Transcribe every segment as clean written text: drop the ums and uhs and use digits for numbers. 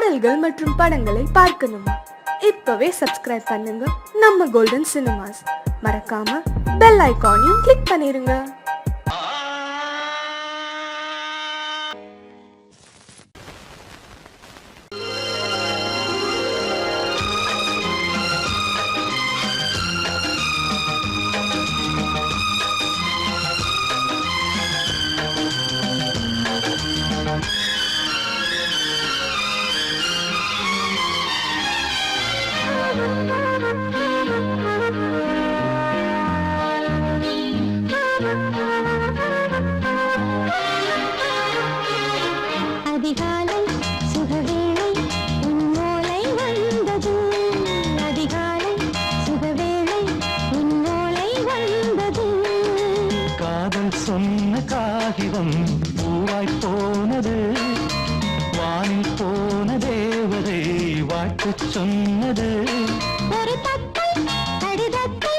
பாடல்கள் மற்றும் படங்களை பார்க்கணுமா? இப்பவே சப்ஸ்கிரைப் பண்ணுங்க நம்ம கோல்டன் சினிமாஸ். மறக்காம பெல் ஐகானையும் கிளிக் பண்ணிருங்க. அதிகாலை சுகவேளை உன்னோலை வந்தது. அதிகாலை சுகவேளை உன்னோலை வந்தது. காதல் சொன்ன காகிதம் பூவாய் போனது. வானில் போன தேவதை வாழ்த்து சொன்னது. ஒரு தத்தை கடிதத்தை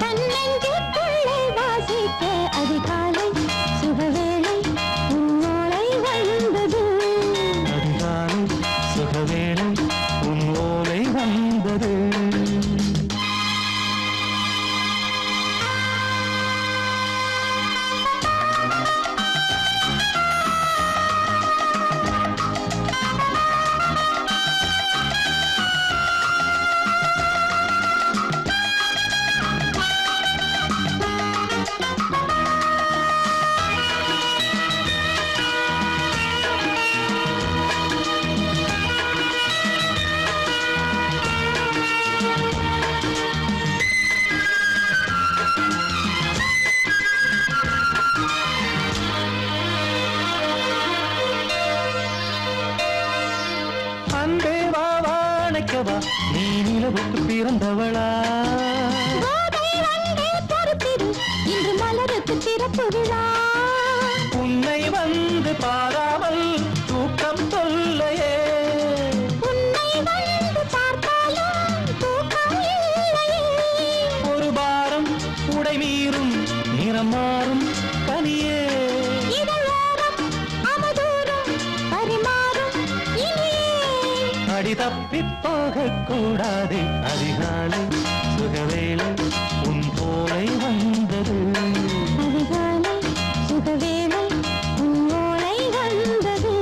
தன்னெஞ்சுக்குள்ளே வாசிக்க அதிகாலை சுகவேளை உன்னோலை வந்தது. அதிகாலை சுகவேளை உன் ஓலை வந்தது. அன்பே வா வாழைக்கவா, நீ நிலவுக்கு பிறந்தவளா? கோதை வந்தே பொறுத்திரு, இன்று மலருக்கு திறப்பு விழா. உன்னை வந்து பாராமல் தூக்கம் தொல்லையே. உன்னை வந்து பார்த்தாலும் தூக்கம் இல்லையே. ஒரு பாரம் உடை மீறும் நிறம் மாறும் கனியே. இதழோரம் அமதூரம் பரிமாறும் இனியே. அடி தப்பி போகக் கூடாது. அதிகாலை சுகவேளை உன் போலை வந்தது. அதிகாலை சுகவேளை உன்னோலை வந்தது.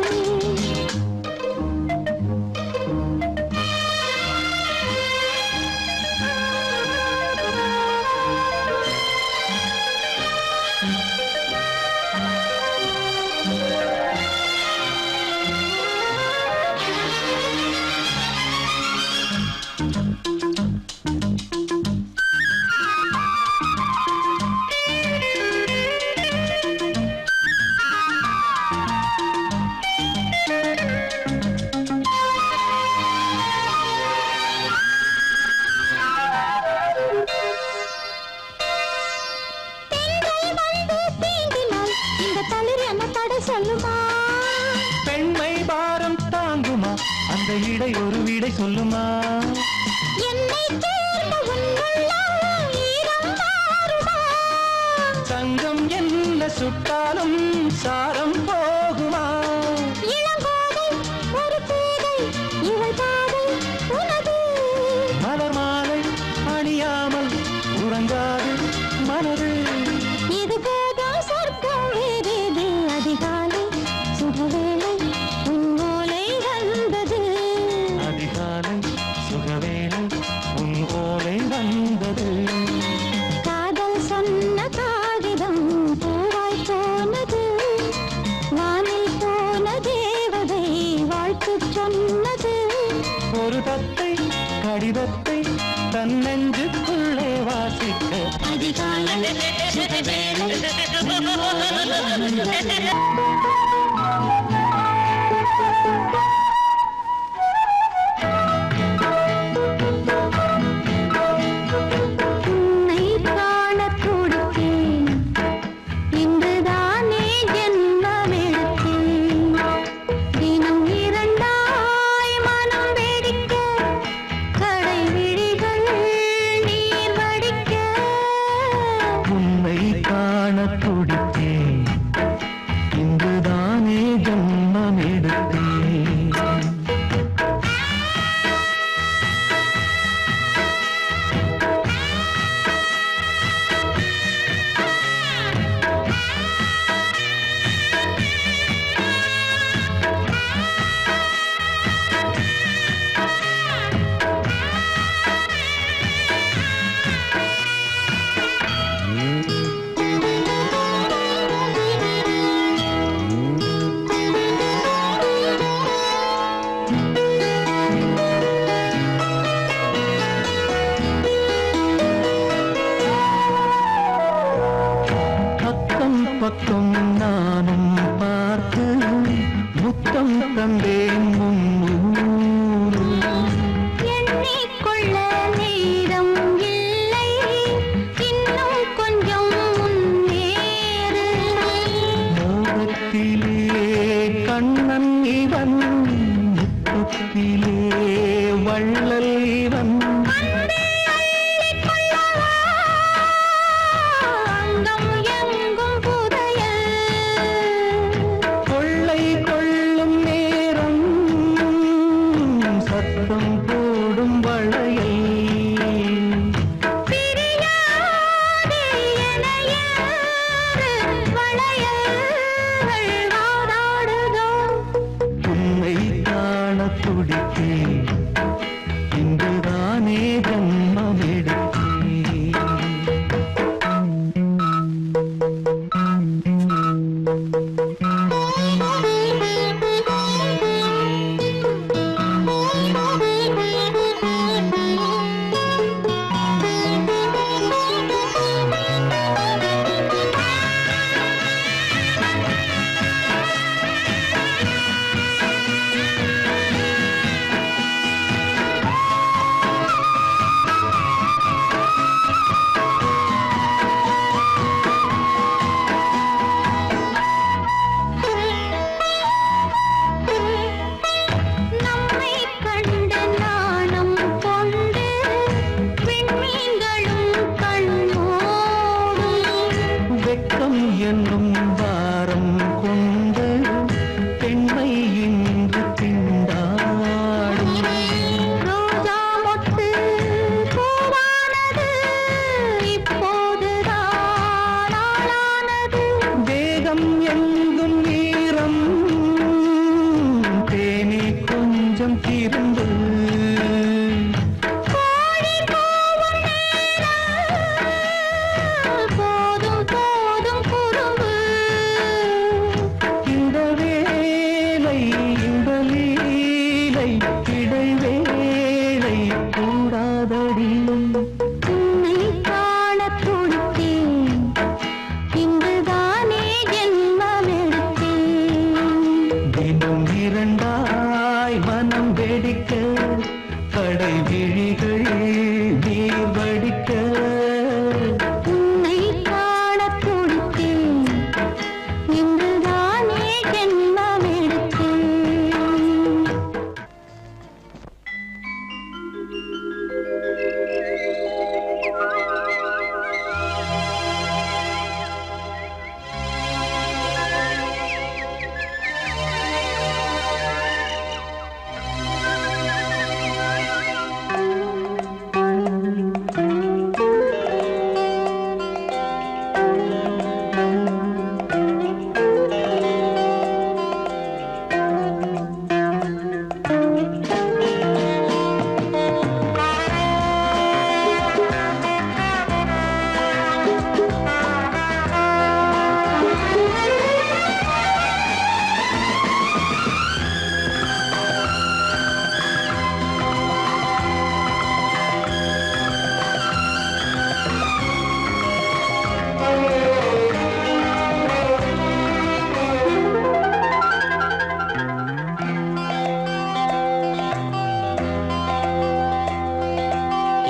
பெண்கள் வந்து தீண்டினால் இந்த தளிர் என்ன தடை சொல்லுமா? பெண்மை பாரம் தாங்குமா? அந்த இடை ஒரு விடை சொல்லுமா? என்னை சேர்ந்த உன்னுள்ளம் ஈரம் மாறுமா? தங்கம் என்ன சுட்டாலும் சாரம் போகுமா? இளங்கோதை ஒரு பேதை இவள் பாதை உனது. மலர் மாலை அணியாமல் உறங்காது மனது. இது போதும் சொர்க்கம் வேறேது. அதிகாலை சுகவேளை உன்னோலை வந்தது. அதிகாலை சுகவேளை உன் ஓலை வந்தது. காதல் சொன்ன காகிதம் பூவாய் போனது. வானில் போன தேவதை வாழ்த்து சொன்னது. ஒரு தத்தை கடிதத்தை தன்னெஞ்சுக்குள்ளே வாசிக்க அதிகாலை சுகவேளை உன்னோலை வந்தது. உன்னை காணத் துடித்தேன், இன்றுதானே ஜென்மமெடுத்தேன். தினம் இரண்டாய் மனம் வெடிக்க, கடை விழிகள் நீர் வடிக்க. உன்னை காண துடித்தேன், இங்குதான் உள்ளத்திலே வள்ளல் இவன் அங்கம் எங்கும் புதையல் கொள்ளை கொள்ளும் நேரம் சத்தம் போடும் வளையல் பிரியாதே எனையாறு வளையல்கள் வாதாடுதோ உன்னை காண துடித்தேன் இங்குதானே ஜன்மம் எடுத்தேன் நம்மை கண்டு நாணம் கொண்டு விண்மீன்களும் கண்ணோடும் வெட்கம் என்னும் வாரம் கொண்டு பெண்மை இன்று திண்டாடும் ரோஜா மொட்டு பூவானது இப்போதுதான் ஆளானது வேகம் எங்கும் ஈரம் தேனி கொஞ்சம் திருந்து கோழி கூவும் நேரம் போதும் போதும் குறும்பு இந்த வேலை இந்த லீலை இடைவேளை கூடாதடியும் உன்னை காண துடித்தேன் இங்குதானே ஜென்மமெடுத்தேன் தினம் இரண்டாய் மனம் வெடிக்க கடை விழிகள் நீர் வடிக்க உன்னை காண துடித்தேன் இங்குதானே ஜென்மமெடுத்தேன்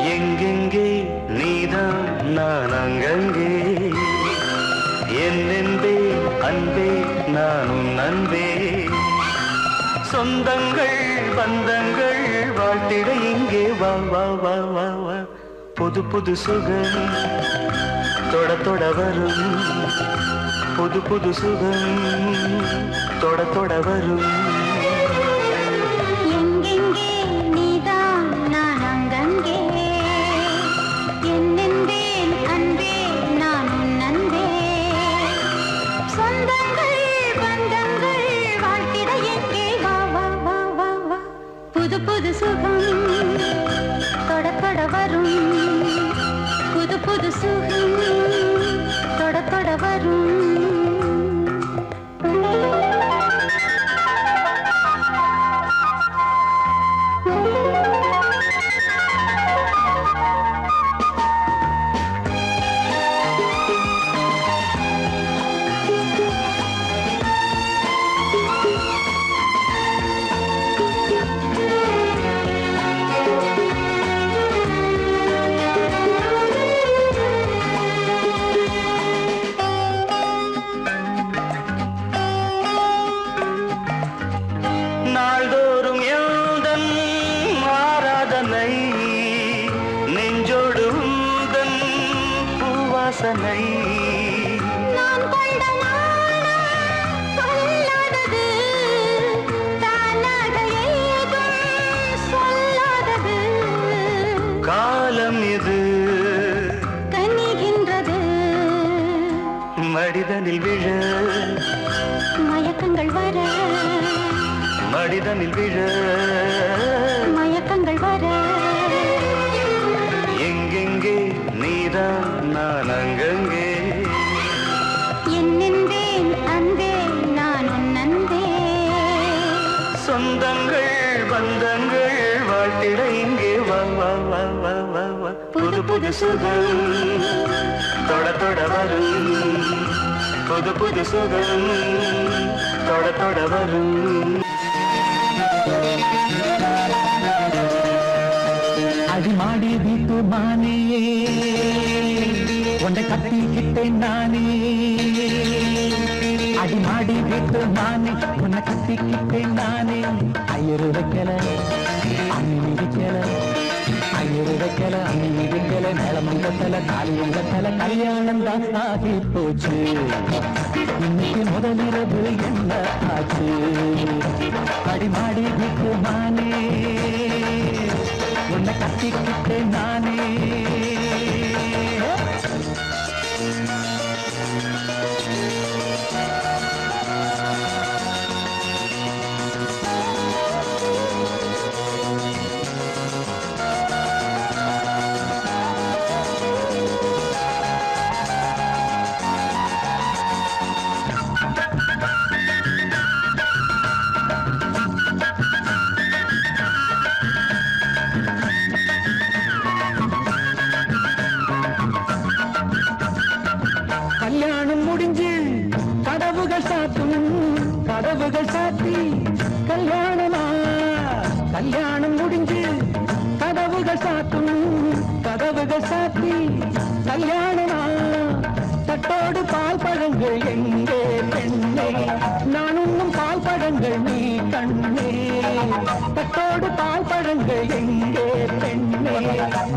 எங்கெங்கே நீதான் நான் அங்கங்கே என்னென்பே அன்பே நான் உன் அன்பே சொந்தங்கள் பந்தங்கள் வாழ்த்திட இங்கே வா வா வா வா வா புது புது சுகம் தொட தொட வரும் புது புது சுகம் தொட தொட வரும் எங்கெங்கே நீதான் நான் அங்கங்கே என்னென்பேன் அன்பே நான் உன் அன்பே சொந்தங்கள் பந்தங்கள் வாழ்த்திட எங்கே வா வா வா வா வா புது புது சுகம் தொட தொட வரும் புது புது சுகம் தொட தொட வரும் மடிதனில் விழ மயக்கங்கள் வர மடிதனில் விழ மயக்கங்கள் வர எங்கெங்கே நீதான் நான் அங்கங்கே என்னென்றேன் அன்பே நான் உன்னன்பே சொந்தங்கள் பந்தங்கள் வாழ்த்திட இங்கே வா வா வா வா வா வா புது புது சுகம் தொட தொட வரும் புது புது சுகம் தொட தொட வரும் அடிமாடி வீட்டு மானே உன்னை கட்டிக்கிட்டேன் நானே அடிமாடி வீட்டு மானே உன்னை கட்டிக்கிட்டேன் நானே ஐயரு வைக்கல அம்மி மிதிக்கல ஐயரு வைக்கல அம்மி மிதிக்கல மேளமங்கத்தல தாலியங்கத்தல கல்யாணம் தான் ஆகி போச்சு இன்னைக்கு முதலிரவு என்ன ஆச்சு அடிமாடி வீட்டு மானே உன்னை கட்டிக்கிட்டேன் நானே கல்யாணம் முடிஞ்சு கதவுகள் சாத்தும் கதவுகள் சாத்தி கல்யாணமா கல்யாணம் முடிஞ்சு கதவுகள் சாத்தும் கதவுகள் சாத்தி கல்யாணமா தட்டோடு பால் பழங்கள் எங்கே பெண்ணே நான் உண்ணும் பால் பழங்கள் நீ கண்ணே தட்டோடு பால் பழங்கள் எங்கே பெண்ணே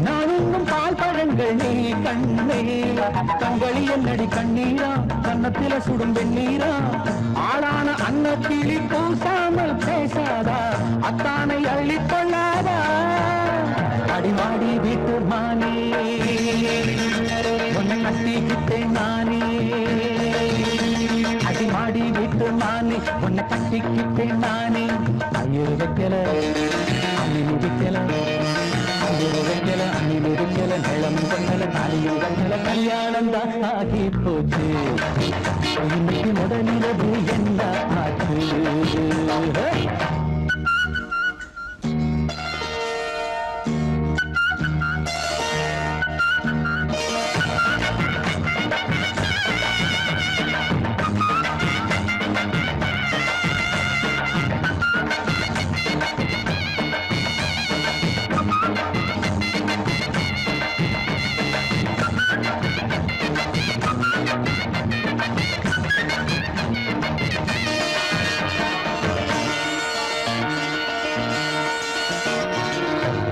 நான் உண்ணும் பால் பழங்கள் நீ கண்ணே கண்களி என்னடி கண்ணீரா கன்னத்தில சுடும் வெண்ணீரா ஆளான அன்னத்திலி பூசாமல் பேசாதா அத்தானை அள்ளிக் கொள்ளாதா அடிமாடி வீட்டு மானே உன்னை கட்டிக்கிட்டேன் நானே அடிமாடி வீட்டு மானே உன்னை கட்டிக்கிட்டேன் நானே ஐயரு வைக்கல அம்மி மிதிக்கல ஐயரு வைக்கல அம்மி மிதிக்கல நிலம் கொண்டல தாலியும் கண்டல கல்யாணம் தான் ஆகி போச்சு இன்னைக்கு முதலிரவு என்ன ஆச்சு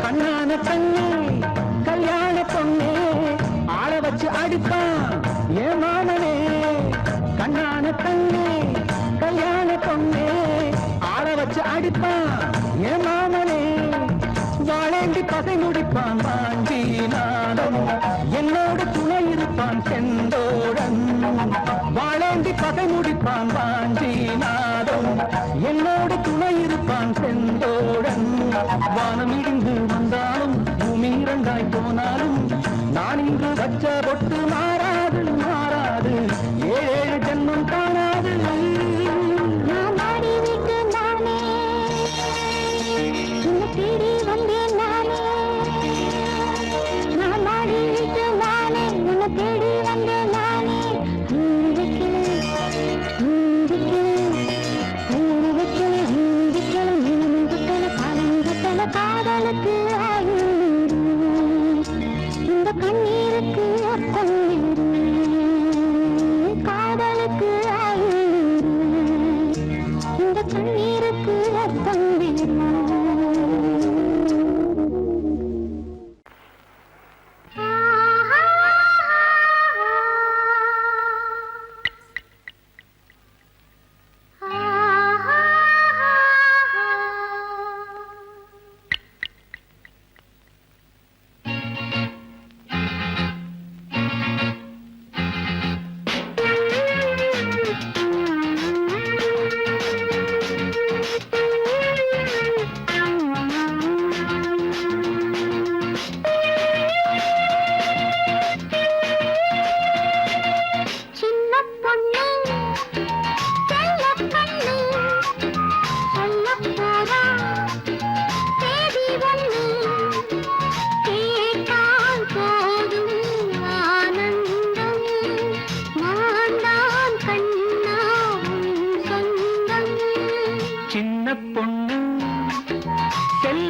கண்ணான கண்ணே கல்யாண பொண்ணே ஆள வச்சு அடிப்பான் ஏன் மாமனே கண்ணான கண்ணே கல்யாண பொண்ணே ஆள வச்சு அடிப்பான் ஏன் மாமனே வாழேண்டி பகை முடிப்பான் வாஞ்சி நாடம் என்னோட துணை இருப்பான் செந்தோடன் வாழேண்டி பகை முடிப்பான் வாஞ்சி நாடம் என்னோட துணை இருப்பான் செந்தோடன் வானம் இடிந்து வந்தாலும் பூமி இரண்டாய் போனாலும் நான் இன்று வச்ச பொட்டு மாறாது மாறாது ஏழு ஜென்மம் காணாது நான் மாடி வீட்டு நானே உன்னை தேடி வந்தேன் நானே நான் மாடி வீட்டு நானே உன்னை தேடி வந்தேன் நானே காதலுக்கு இந்த கண்ணீருக்கு அர்த்தம் காதலுக்கு இந்த கண்ணீருக்கு அர்த்தம்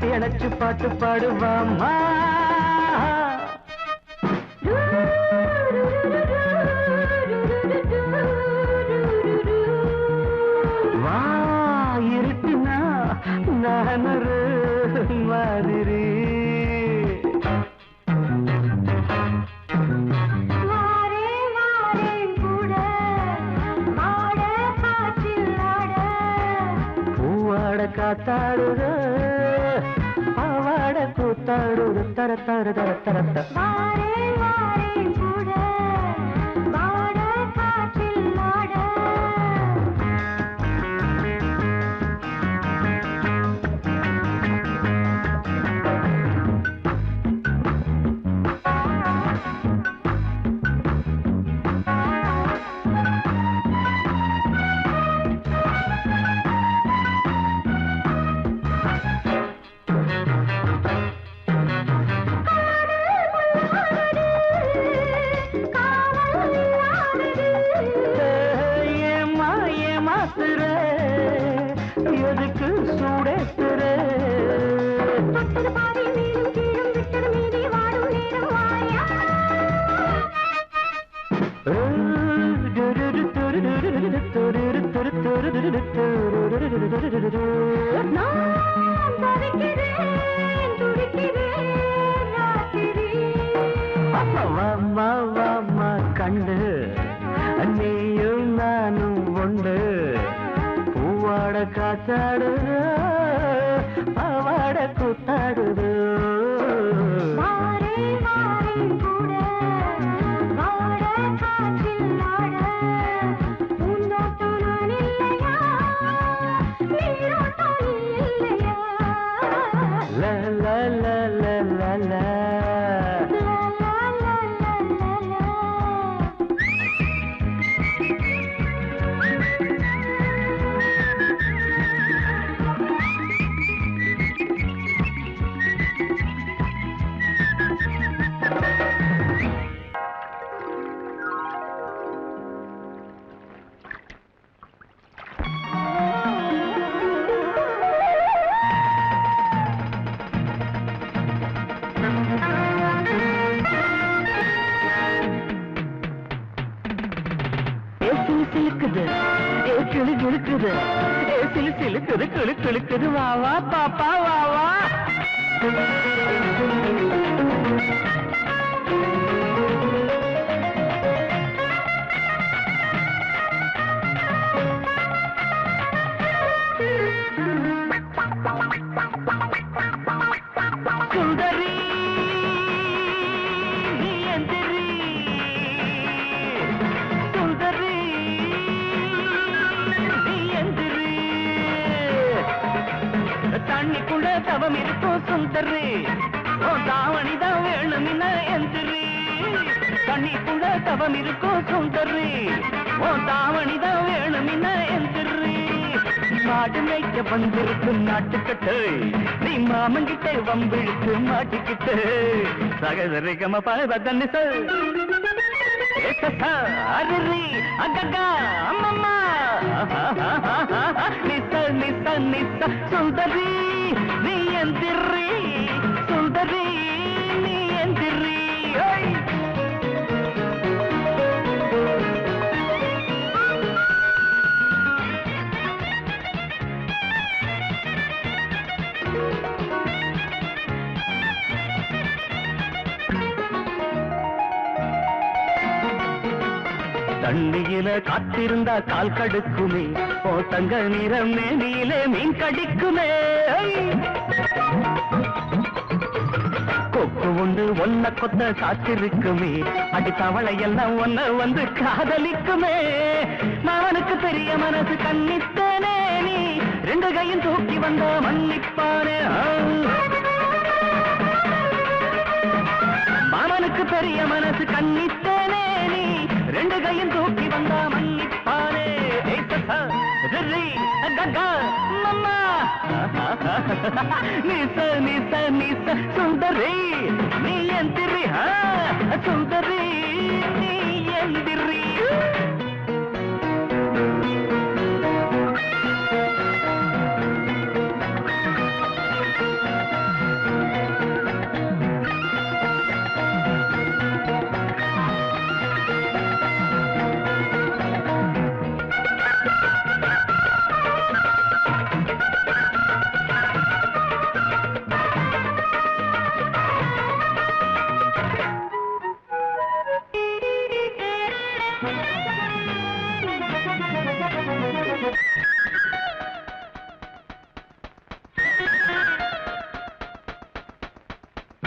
கட்டி அணைச்சு பாட்டு பாடுவாமா வா இருட்டுனா நானொரு மாதிரி காத்தாடுத பாவாட கூத்தாடுது தர தர தர தர எதுக்கு சூடேத்துற கண்டு நீயும் நானும் ஒன்று பூவாட காத்தாடுது பாவாட கூத்தாடுது சிலுக்குது வாவா பாப்பா வாவா சுந்தரி நீ எந்திரி சுந்தரி தண்ணிக்குள்ள தவம் இருக்கும் சுந்தரி ஓ தாவணிதான் வேணும் எந்திரி தண்ணிக்குள்ள தவம் இருக்கும் சுந்தரி ஓ தாவணிதான் வேணும் எந்திரி மாடு மேய்க்க வந்திருக்கு நாட்டுக்கட்டு நீ மாமங்கிட்ட வம்பிழுத்து மாட்டிக்கிட்டு சகதரிகம பதன்னி அரி அக்கா அம்மம்மா நிச சுந்தரி நீ எந்திரி சுந்தரி நீ எந்திரி தண்ணியில காத்திருந்தா கால் கடுக்குமே ஓ தங்க நிறம் மேனியிலே மீன் கடிக்குமே கொக்கு உண்டு ஒன்ன கொத்த காத்திருக்குமே அடி தவளை எல்லாம் ஒன்ன வந்து காதலிக்குமே மாமனுக்கு பெரிய மனசு கண்ணித்தனே நீ ரெண்டு கையும் தூக்கி வந்த மன்னிப்பானே மாமனுக்கு பெரிய மனசு கண்ணித்தனே நீ ரெண்டு கையும் தூக்கி வந்தா மன்னிப்பானே நிச சுந்தரி நீ எந்திரி சுந்தரி நீ எந்திரி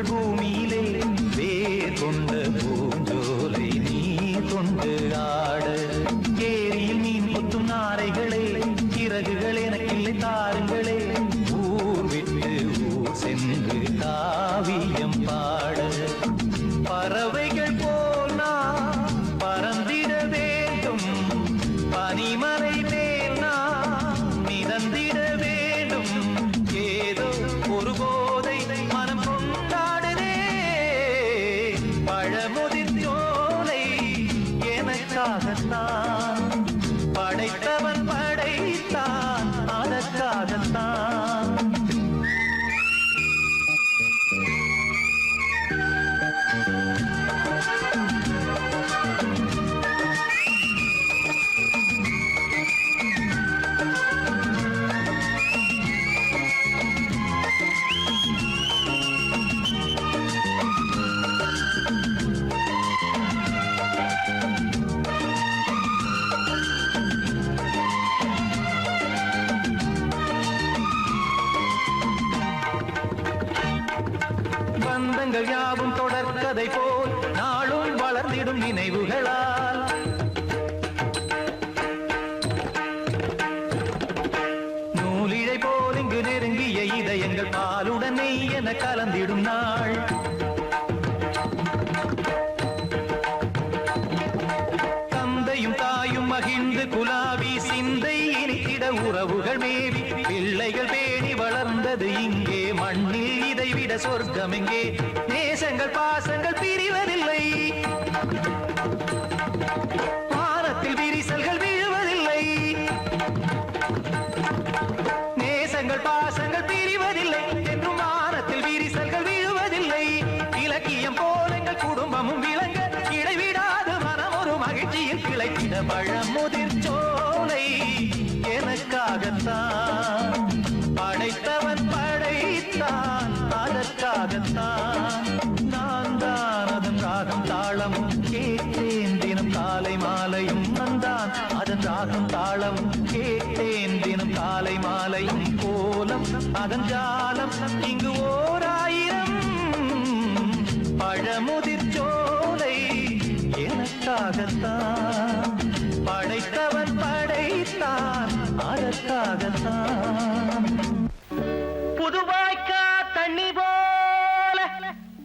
எங்கள் பூமியிலே வேர் கொண்ட பூஞ்சோலை நீ கொண்டு ஆட ஏரியில் மீன் கொத்தும் நாரைகளே இறகுகள் எனக்கில்லை தாருங்களே ஊர் விட்டு ஊர் சென்று காவியம் பாட பறவைகள் போல் நான் பறந்திட வேண்டும் பனிமலை மேல் நான் மிதந்திட வேண்டும் ஏதோ ஒரு போதை மனம் கொண்டாடுதே பழமுதிர் சோலை எனக்காகத்தான் படைத்தவன் படைத்தான் அதற்காகத்தான் பந்தங்கள் யாவும் தொடர்கதை போல் நாளும் வளர்ந்திடும் நினைவுகளால் நூலிழை போல் இங்கு நெருங்கிய இதயங்கள் பாலுடனே என கலந்திடும் நாள் தந்தையும் தாயும் மகிழ்ந்து குலாவி சிந்தை இனித்திட உறவுகள் மேவி பிள்ளைகள் பேணி வளர்ந்தது இங்கே மண்ணில் இதைவிட சொர்க்கம் எங்கே நேசங்கள் பாசங்கள் பிரிவதில்லை வானத்தில் விரிசல்கள் விழுவதில்லை நேசங்கள் பாசங்கள் பிரிவதில்லை என்றும் வானத்தில் விரிசல்கள் விழுவதில்லை இலக்கியம் போல எங்கள் குடும்பமும் விளங்க இடைவிடாது மனம் ஒரு மகிழ்ச்சியில் கிளைத்திட பழமுதிர் சோலை எனக்காகத்தான் படைத்தவன் படைத்தான் அதற்காகத்தான் நான் தான் அதன் ராகம் தாளமும் கேட்டேன் தினம் காலை மாலையும் வந்தான் அதன் ராகம் தாளமும் கேட்டேன் தினம் காலை மாலையும் கோலம் அதன் ஜாலம் இங்கு ஓர் ஆயிரம் பழமுதிர் சோலை எனக்காகத்தான் படைத்தவன் படைத்தான் அதற்காகத்தான் புதுவாய்க்கா தண்ணி போல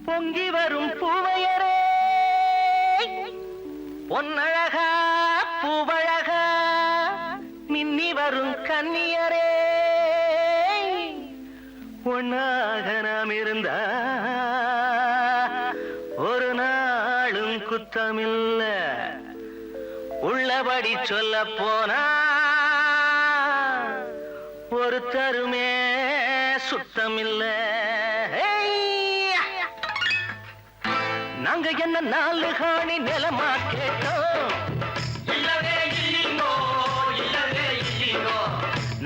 பொங்கி வரும் பூவையரே பொன்னழகா பூவழகா மின்னி வரும் கன்னியரே ஒன்னாக நாம் இருந்தா ஒரு நாளும் குத்தமில்ல உள்ளபடி சொல்ல போனா ஒரு தருமே சுத்தமில்ல நாங்க என்ன நாலு காணி நிலமா கேட்டோம் இல்லவே இல்லீங்கோ இல்லவே இல்லீங்கோ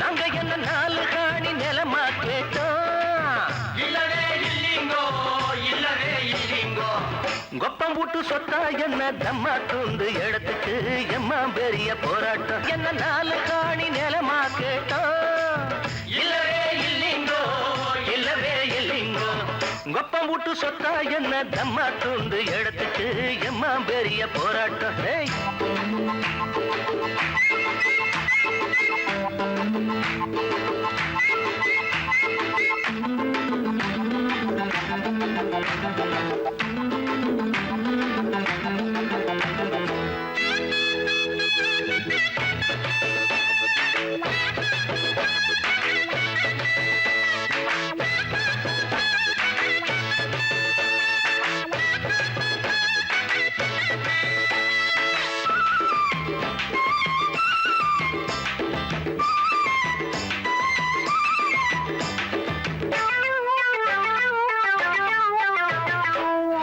நாங்க என்ன நாலு காணி நிலமா கேட்டோம் இல்லவே இல்லீங்கோ இல்லவே இல்லீங்கோ கொப்பம் போட்டு சொத்தா என்ன தம்மா தூண்டு இடத்துக்கு எம்மா பெரிய போராட்டம் என்ன நாலு காணி நிலமா கேட்டோம் இல்லவே இல்லீங்கோ இல்லவே இல்லீங்கோ கொப்பம் போட்டு சொத்தா என்ன தம்மா தூண்டு இடத்துக்கு எம்மா பெரிய போராட்டம்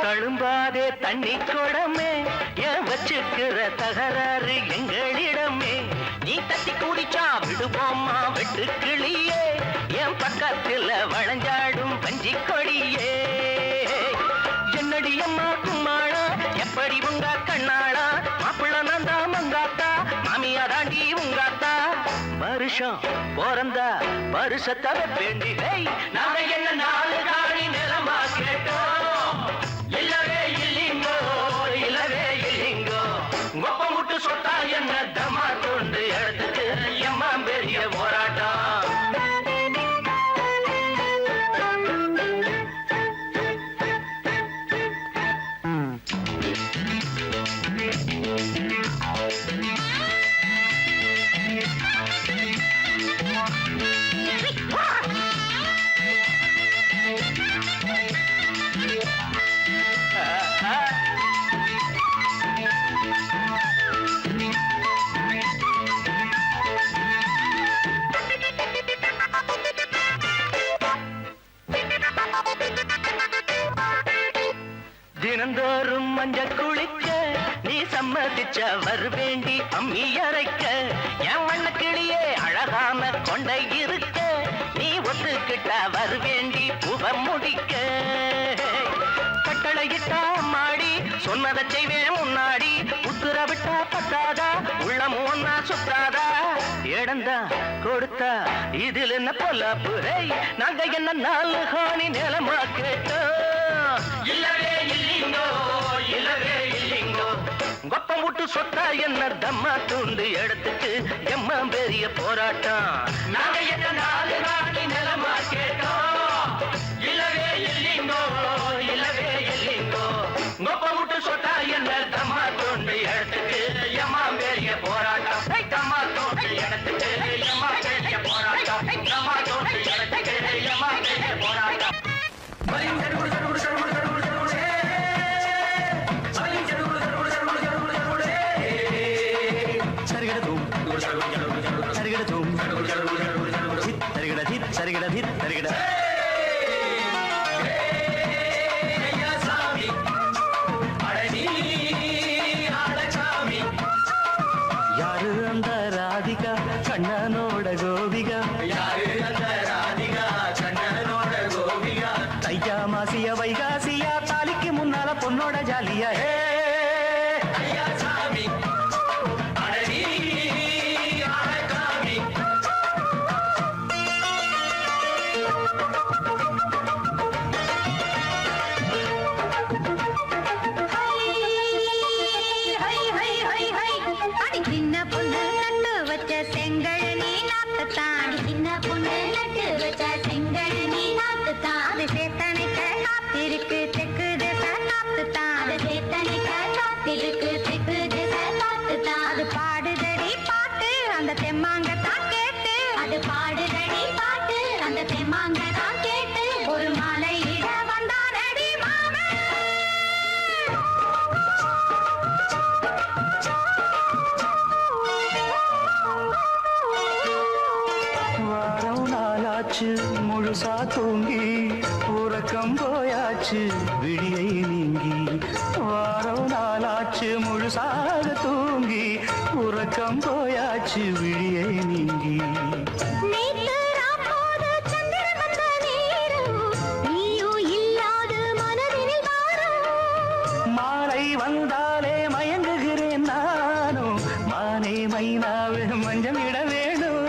தழும்பாதே தண்ணி கொடமே ஏன் வச்சுக்கிற தகராறு எங்களிடமே நீ தட்டி குடிச்சா விடுவோமா வெட்டு கிளியே என் பக்கத்துல வளைஞ்சாடும் பஞ்சி கொடியே என்னடி அம்மா கும்மாளா எப்படி உங்க கண்ணாளா மாப்பிள்ள நந்தா மங்காத்தா மாமியா தாண்டி உங்காத்தா வருஷம் பிறந்தா வருஷத்தை வேண்டி நாங்க என்ன நாலு காணி நிலமா கேட்டோம் தினந்தோறும் மஞ்ச குளிக்க நீ சம்மதிச்ச வருவேண்டி அம்மி அரைக்க என் வண்ண கிளியே அழகான கொண்டை இருக்க நீ ஒத்துக்கிட்ட வருவேண்டி புவ முடிக்க கட்டளையிட்டா மாடி சொன்னதை செய்வேன் முன்னாடி உத்தரவிட்டா பத்தாதா உள்ளமும் ஒன்னா சுத்தாதா இடந்தா கொடுத்தா இதில் என்ன பொல்லாப்புரை நாங்க என்ன 4 காணி நிலமா கேட்டோம் இல்லவே இல்லிங்கோ இல்லவே இல்லிங்கோ கொப்பம் விட்டு சொத்தா என்ன தம்மா துண்டு எடுத்துட்டு எம்மா பெரிய போராட்டம் நாங்க என்ன 4 காணி நிலமா கேட்டோம் இல்லவே இல்லிங்கோ இல்லவே இல்லிங்கோ கொப்பம் விட்டு சொத்தா என்ன தம்மா துண்டு எடுத்துட்டு எம்மா பெரிய போராட்டம் தம்மா துண்டு எடுத்துட்டு எம்மா பெரிய போராட்டம் தம்மா துண்டு எடுத்துட்டு எம்மா பெரிய போராட்டம் யாரு அந்த ராதிகா கண்ணனோட கோபிகா யாரு அந்த ராதிகா கண்ணனோட கோபிகா தையா மாசிய வைகாசியா தாலிக்கு முன்னால பொண்ணோட ஜாலியா ஐயா சாமி அடனி அழகாமி சின்ன பொண்ணு நட்டு வச்ச செங்கழனி நாத்துத்தான் சின்ன பொண்ணு நட்டு வச்ச செங்கழனி நாத்துத்தான் அது சேத்தனைக்க காத்திருக்கு தெற்கு திசை காத்துத்தான் அது சேத்தனைக்க காத்திருக்கு தெற்கு திசை காத்துத்தான் அது பாடுதடி பாட்டு அந்த தெம்மாங்கத்தான் கேட்டு அது பாடுதடி பாட்டு அந்த தெம்மாங்கத்தான் கேட்டு ஒரு மாலையிட வந்தானடி மாமன் வாரம் நாளாச்சு முழுசா தூங்கி உறக்கம் போயாச்சு விடியை நீங்கி வாரம் நாளாச்சு முழுசாக தூங்கி உறக்கம் போயாச்சு விடியை நீங்கி நேத்து ராப்போது சந்திரன் வந்த நேரம் நீயும் இல்லாது மனதினில் வாரம் மாலை வந்தாலே மயங்குகிறேன் நானும் மானே மைனாவே மஞ்சள் இட வேணும்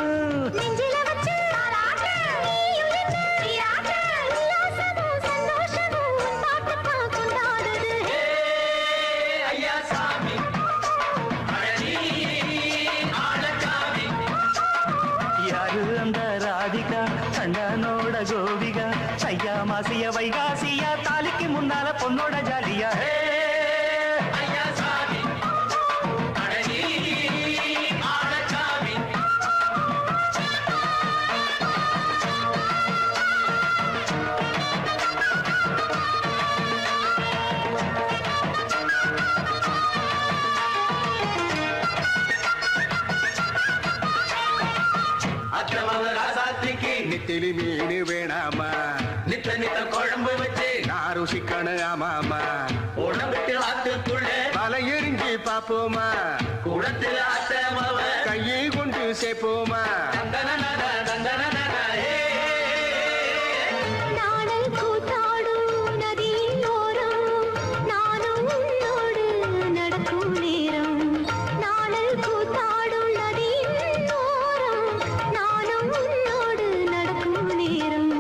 நெஞ்சில வச்சு தாலாட்டு நீயும் என்ன நீராட்டு உல்லாசமும் சந்தோஷமும் உன் பாட்டுத்தான் கொண்டாடுது ஐயா சாமி யாரு அந்த ராதிகா கண்ணனோட கோபிகா ஐயா மாசிய வைகாசியா தாலிக்கு முன்னால பொண்ணோட ஜாலியா ஐயா சாமி நெத்திலி மீன் வேணாமா நித்த நித்த குழம்பு வச்சு நான் ருசிக்கணும் ஆமாமா உடம்புட்டு ஆத்துக்குள்ள பல எரிஞ்சு பாப்போமா குடத்துல ஆத்தமவ கையை கொண்டு சேர்ப்போமா நாடல் கூத்தாடும் நதியின் ஓரம் நானும் உன்னோடு நடக்கும் நேரம் நாடல் கூத்தாடும் நதியின் ஓரம் நானும் உன்னோடு நடக்கும் நேரம்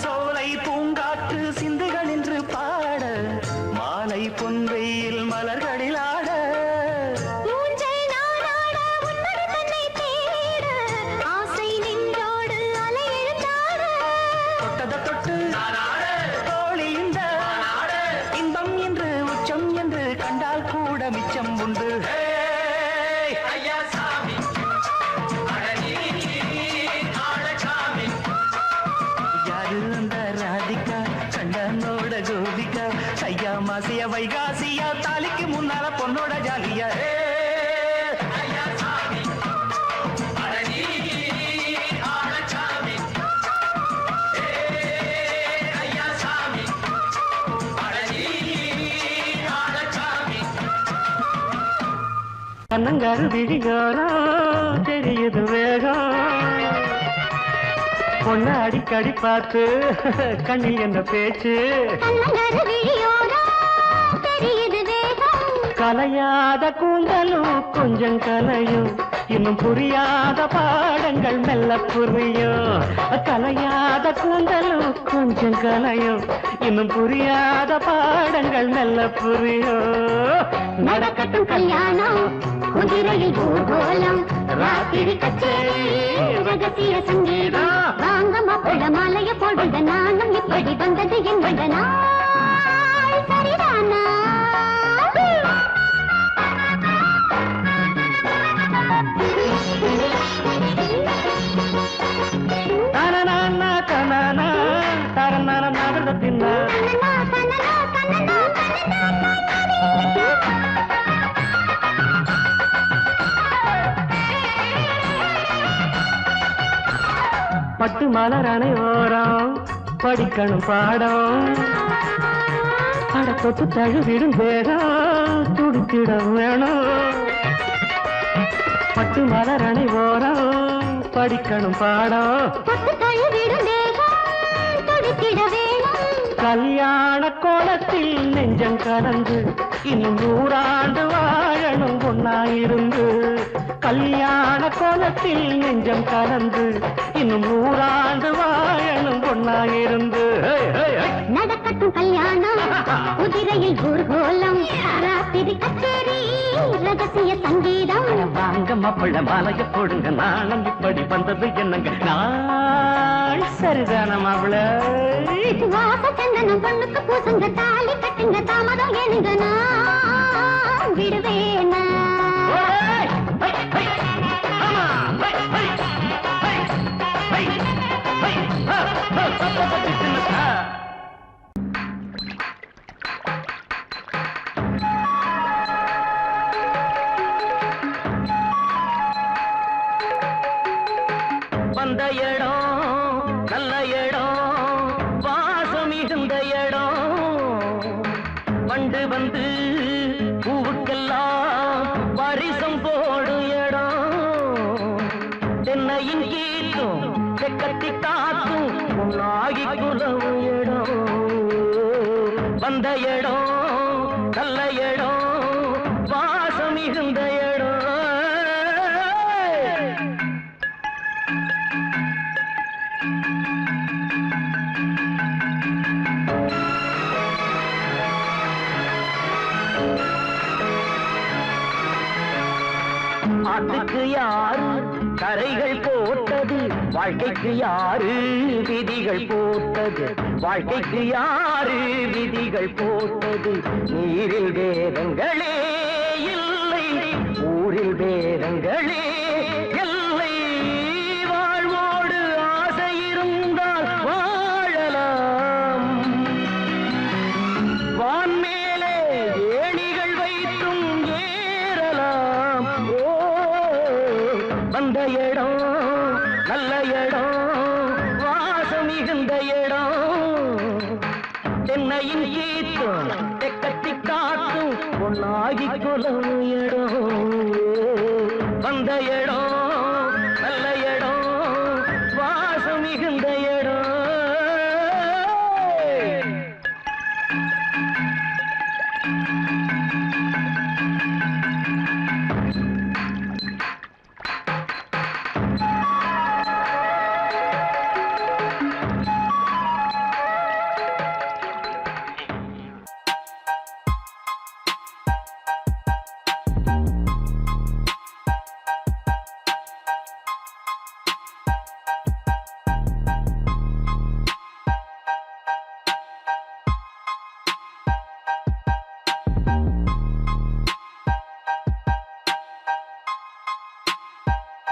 சோலை பூங்காற்று சிந்துகள் என்று பாட மாலை பொன்வெயில் மலர்களில் ஆட ஊஞ்சல் நாடாட உன்னடி தன்னை தேட ஆசை நின்றோடு அலை எழுந்தாட தொட்டத தொட்டு தோழி இந்த இன்பம் என்று உச்சம் என்று கண்டால் கூட மிச்சம் உண்டு ஐயா சாமி யாரு அந்த ராதிகா கண்ணனோட கோபிகா ஐயா மாசிய வைகாசியா தாலிக்கு முன்னால பொண்ணோட ஜாலியா ஐயா சாமி ஐயா சாமி கண்ணங்காரு விழியோரம் தெரியுது வேகம் பொண்ணு அடிக்கடி பார்த்து கண்ணில் என்ன பேச்சு கலையாத கூந்தலும் கொஞ்சம் கலையும் இன்னும் புரியாத பாடங்கள் மெல்ல புரியும் கலையாத கூந்தலும் கொஞ்சம் கலையும் இன்னும் புரியாத பாடங்கள் மெல்ல புரியும் நடக்கட்டும் கல்யாணம் குதிரையில் ஊர்வலம் ராத்திரி கச்சேரி ரகசிய சங்கீதம் வாங்க மாப்பிள்ள மாலைய போல் வந்த நானும் இப்படி வந்தது என்பத நாள் சரிதானா தனனா தனனா தரனான நகரத்தின்னா பட்டு மலர் அணையோரம் படிக்கணும் பாடம் அட தொட்டு தழுவிடும் வேகம் துடித்திட வேணும் பட்டு மலர் அணையோரம் படிக்கணும் பாடம் கல்யாண கோலத்தில் நெஞ்சம் கலந்து இன்னும் 100 ஆண்டு வாழணும் ஒன்னாயிருந்து கல்யாண கோலத்தில் நெஞ்சம் கலந்து இன்னும் 100 ஆண்டு வாழணும் ஒன்னாயிருந்து நடக்கட்டும் கல்யாணம் குதிரையில் ஊர்கோலம் ராத்திரி கச்சேரி ரகசிய சங்கீதம் வாங்க மாப்பிள்ள மாலைய போடுங்க நானும் இப்படி வந்தது என்னங்க நாள் சரிதான மாப்பிள்ள வாச சந்தனம் பொண்ணுக்கு பூசுங்க தாலி கட்டுங்க தாமதம் எழுங்க நான் விடுவேனா வந்த இடம் நல்ல இடம் வாசம் மிகுந்த இடம் வண்டு வந்து பூவுக்கெல்லாம் பரிசம் போடும் இடம் தென்னையின் கீற்றும் செக்கத்தி காத்தும் உன்னாகி குலவும் இடம் வந்த இடம் நல்ல இடம் வாசம் மிகுந்த இடம் ஆத்துக்கு யாரு கரைகள் போட்டது வாழ்க்கைக்கு யாரு விதிகள் போட்டது வாழ்க்கைக்கு யாரு விதிகள் போட்டது நீரில் வேதங்களே இல்லை ஊரில் வேதங்களே இல்லை வாழ்வோடு ஆசை இருந்தால் வாழலாம் வான்மேலே ஏணிகள் வைத்தும் ஏறலாம் ஓ வந்த இடம் நல்ல இடம் வாசம் மிகுந்த இடம் தென்னையின் கீத்தும் தெக்கத்தி காத்தும் பொன்னாகி குலம் இடம் வந்த இடம்